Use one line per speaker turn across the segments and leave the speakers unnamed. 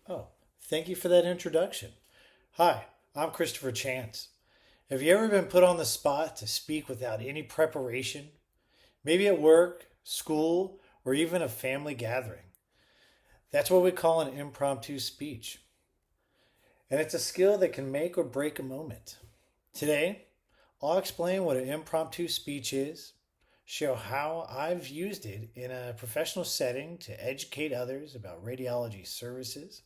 Oh, thank you for that introduction. Hi, I'm Christopher Chance. Have you ever been put on the spot to speak without any preparation? Maybe at work, school, or even a family gathering. That's what we call an impromptu speech. And it's a skill that can make or break a moment. Today, I'll explain what an impromptu speech is, show how I've used it in a professional setting to educate others about radiology services,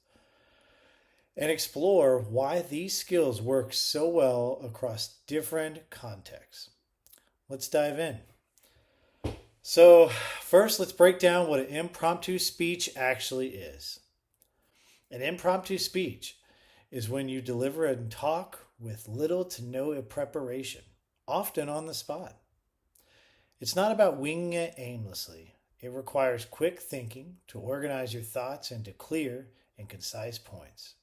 and explore why these skills work so well across different contexts. Let's dive in. So, first, let's break down what an impromptu speech actually is. An impromptu speech is when you deliver a talk with little to no preparation, often on the spot. It's not about winging it aimlessly. It requires quick thinking to organize your thoughts into clear and concise points.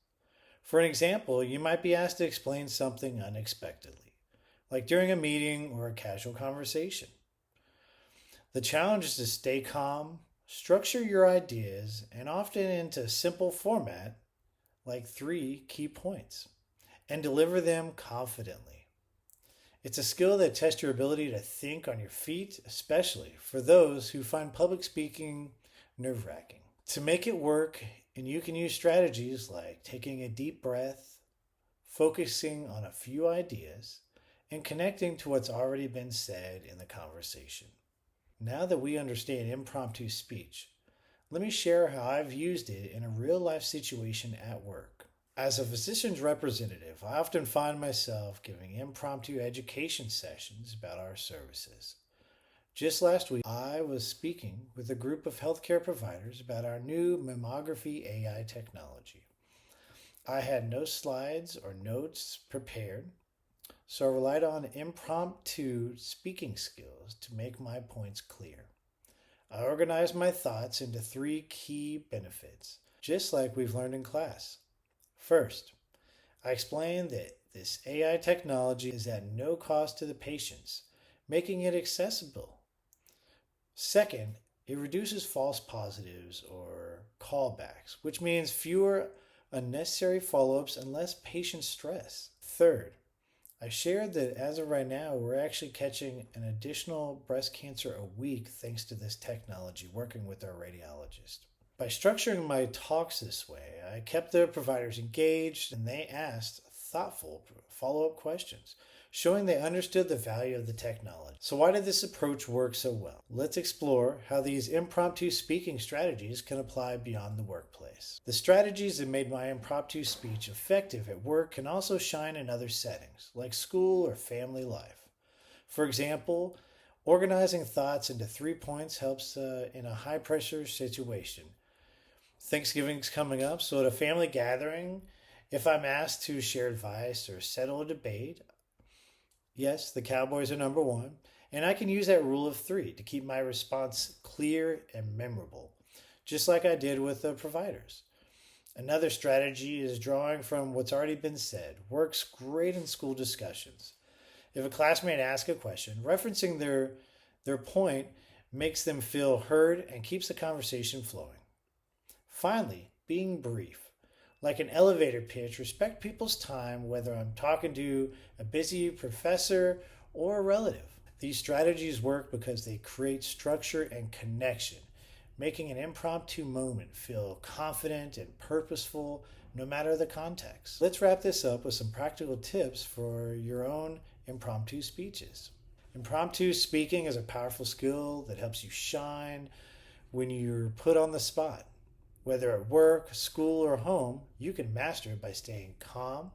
For an example, you might be asked to explain something unexpectedly, like during a meeting or a casual conversation. The challenge is to stay calm, structure your ideas, and often into a simple format, like three key points, and deliver them confidently. It's a skill that tests your ability to think on your feet, especially for those who find public speaking nerve wracking. To make it work, and you can use strategies like taking a deep breath, focusing on a few ideas, and connecting to what's already been said in the conversation. Now that we understand impromptu speech, let me share how I've used it in a real life situation at work. As a physician's representative, I often find myself giving impromptu education sessions about our services. Just last week, I was speaking with a group of healthcare providers about our new mammography AI technology. I had no slides or notes prepared, so I relied on impromptu speaking skills to make my points clear. I organized my thoughts into three key benefits, just like we've learned in class. First, I explained that this AI technology is at no cost to the patients, making it accessible. Second, it reduces false positives or callbacks, which means fewer unnecessary follow ups and less patient stress. Third, I shared that as of right now, we're actually catching an additional breast cancer a week thanks to this technology working with our radiologist. By structuring my talks this way, I kept the providers engaged and they asked thoughtful follow up questions, showing they understood the value of the technology. So, why did this approach work so well? Let's explore how these impromptu speaking strategies can apply beyond the workplace. The strategies that made my impromptu speech effective at work can also shine in other settings, like school or family life. For example, organizing thoughts into 3 points helps in a high pressure situation. Thanksgiving's coming up, so at a family gathering, if I'm asked to share advice or settle a debate, yes, the Cowboys are number one, and I can use that rule of three to keep my response clear and memorable, just like I did with the providers. Another strategy is drawing from what's already been said. Works great in school discussions. If a classmate asks a question, referencing their point makes them feel heard and keeps the conversation flowing. Finally, being brief. Like an elevator pitch, respect people's time, whether I'm talking to a busy professor or a relative. These strategies work because they create structure and connection, making an impromptu moment feel confident and purposeful no matter the context. Let's wrap this up with some practical tips for your own impromptu speeches. Impromptu speaking is a powerful skill that helps you shine when you're put on the spot. Whether at work, school, or home, you can master it by staying calm,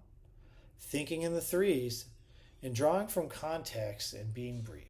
thinking in the threes, and drawing from context and being brief.